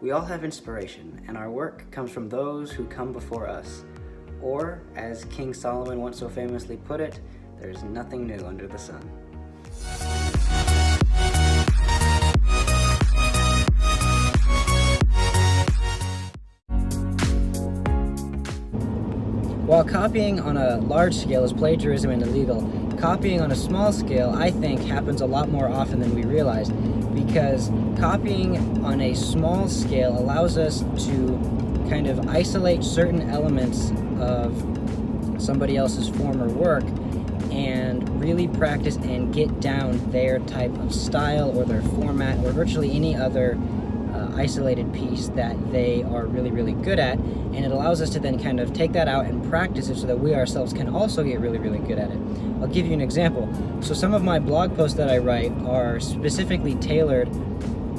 We all have inspiration, and our work comes from those who come before us. Or, as King Solomon once so famously put it, there's nothing new under the sun. While copying on a large scale is plagiarism and illegal, copying on a small scale, I think, happens a lot more often than we realize, because copying on a small scale allows us to kind of isolate certain elements of somebody else's form or work and really practice and get down their type of style or their format or virtually any other isolated piece that they are really, really good at, and it allows us to then kind of take that out and practice it so that we ourselves can also get really, really good at it. I'll give you an example. So some of my blog posts that I write are specifically tailored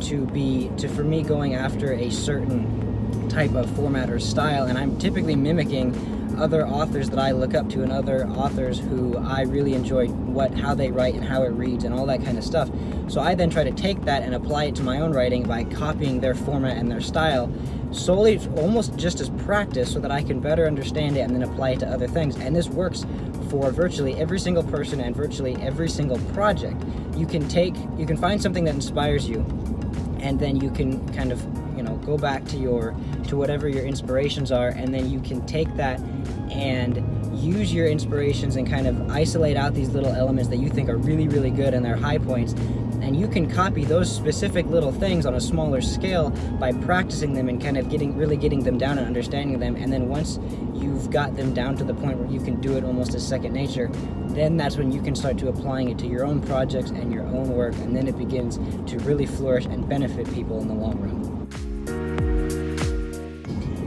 for me going after a certain type of format or style, and I'm typically mimicking other authors that I look up to and other authors who I really enjoy how they write and how it reads and all that kind of stuff. So I then try to take that and apply it to my own writing by copying their format and their style solely almost just as practice so that I can better understand it and then apply it to other things. And this works for virtually every single person and virtually every single project. You can find something that inspires you, and then you can kind of go back to whatever your inspirations are, and then you can take that and use your inspirations and kind of isolate out these little elements that you think are really, really good and their high points, and you can copy those specific little things on a smaller scale by practicing them and kind of getting them down and understanding them. And then once you've got them down to the point where you can do it almost as second nature, then that's when you can start to applying it to your own projects and your own work, and then it begins to really flourish and benefit people in the long run.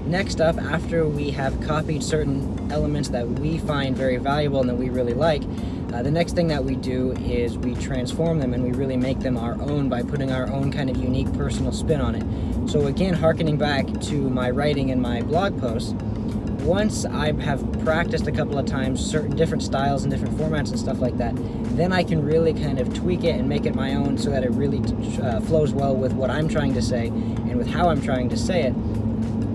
Next up, after we have copied certain elements that we find very valuable and that we really like, the next thing that we do is we transform them and we really make them our own by putting our own kind of unique personal spin on it. So again, hearkening back to my writing and my blog posts, once I have practiced a couple of times certain different styles and different formats and stuff like that, then I can really kind of tweak it and make it my own so that it really flows well with what I'm trying to say and with how I'm trying to say it.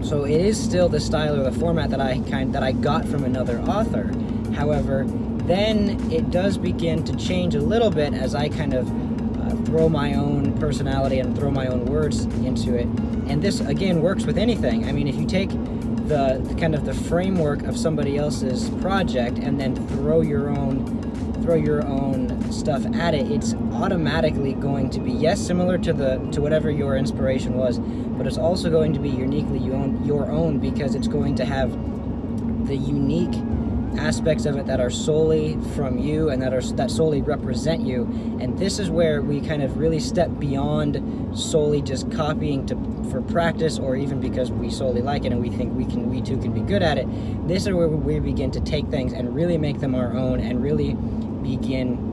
So it is still the style or the format that I got from another author. However, then it does begin to change a little bit as I kind of throw my own personality and throw my own words into it. And this again works with anything. I mean, if you take the kind of the framework of somebody else's project and then throw your own stuff at it, it's automatically going to be, yes, similar to whatever your inspiration was, but it's also going to be uniquely your own because it's going to have the unique aspects of it that are solely from you and that solely represent you. And this is where we kind of really step beyond solely just copying for practice, or even because we solely like it and we think we too can be good at it. This is where we begin to take things and really make them our own and really begin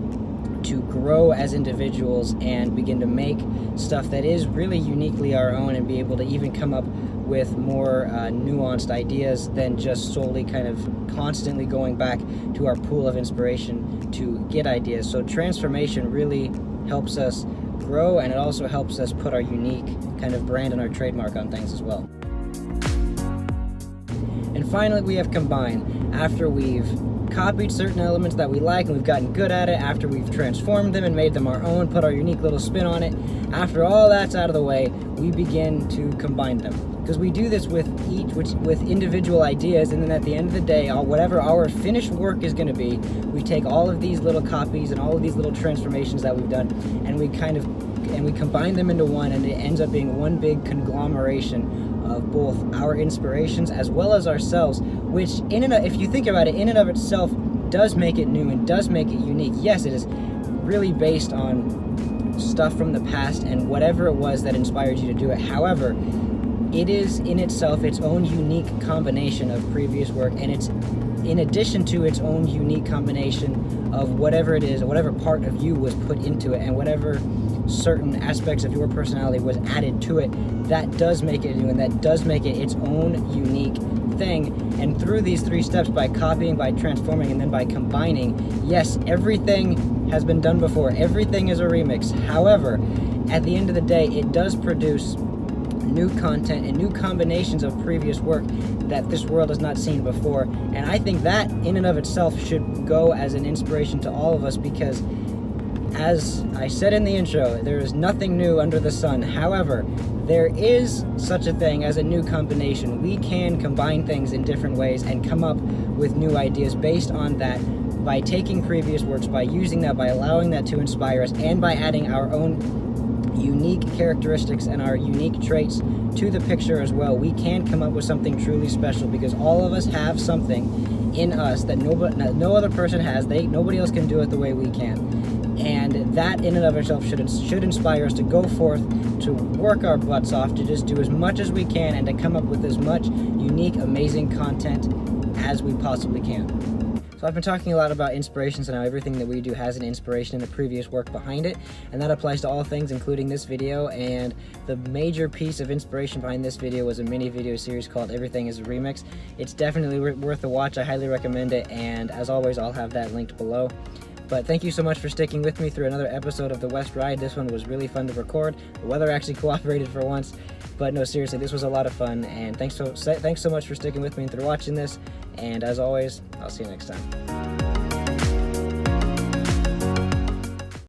to grow as individuals and begin to make stuff that is really uniquely our own and be able to even come up with more nuanced ideas than just solely kind of constantly going back to our pool of inspiration to get ideas. So transformation really helps us grow, and it also helps us put our unique kind of brand and our trademark on things as well. And finally, we have combine. After we've copied certain elements that we like and we've gotten good at it, after we've transformed them and made them our own, put our unique little spin on it, after all that's out of the way, we begin to combine them. Because we do this with individual ideas, and then at the end of the day, whatever our finished work is going to be, we take all of these little copies and all of these little transformations that we've done, and we combine them into one, and it ends up being one big conglomeration of both our inspirations as well as ourselves, which if you think about it, in and of itself does make it new and does make it unique. Yes, it is really based on stuff from the past and whatever it was that inspired you to do it. However, it is in itself its own unique combination of previous work, and it's in addition to its own unique combination of whatever it is, or whatever part of you was put into it, and whatever certain aspects of your personality was added to it, that does make it new and that does make it its own unique thing. And through these three steps, by copying, by transforming, and then by combining, yes, everything has been done before. Everything is a remix. However, at the end of the day, it does produce new content and new combinations of previous work that this world has not seen before. And I think that in and of itself should go as an inspiration to all of us, because as I said in the intro, there is nothing new under the sun. However, there is such a thing as a new combination. We can combine things in different ways and come up with new ideas based on that, by taking previous works, by using that, by allowing that to inspire us, and by adding our own unique characteristics and our unique traits to the picture as well. We can come up with something truly special, because all of us have something in us that no other person has. Nobody else can do it the way we can. And that in and of itself should inspire us to go forth, to work our butts off, to just do as much as we can, and to come up with as much unique, amazing content as we possibly can. So I've been talking a lot about inspirations and how everything that we do has an inspiration in the previous work behind it, and that applies to all things, including this video. And the major piece of inspiration behind this video was a mini video series called Everything is a Remix. It's definitely worth a watch. I highly recommend it, and as always, I'll have that linked below. But thank you so much for sticking with me through another episode of The West Ride. This one was really fun to record. The weather actually cooperated for once. But no, seriously, this was a lot of fun. And thanks so much for sticking with me and through watching this. And as always, I'll see you next time.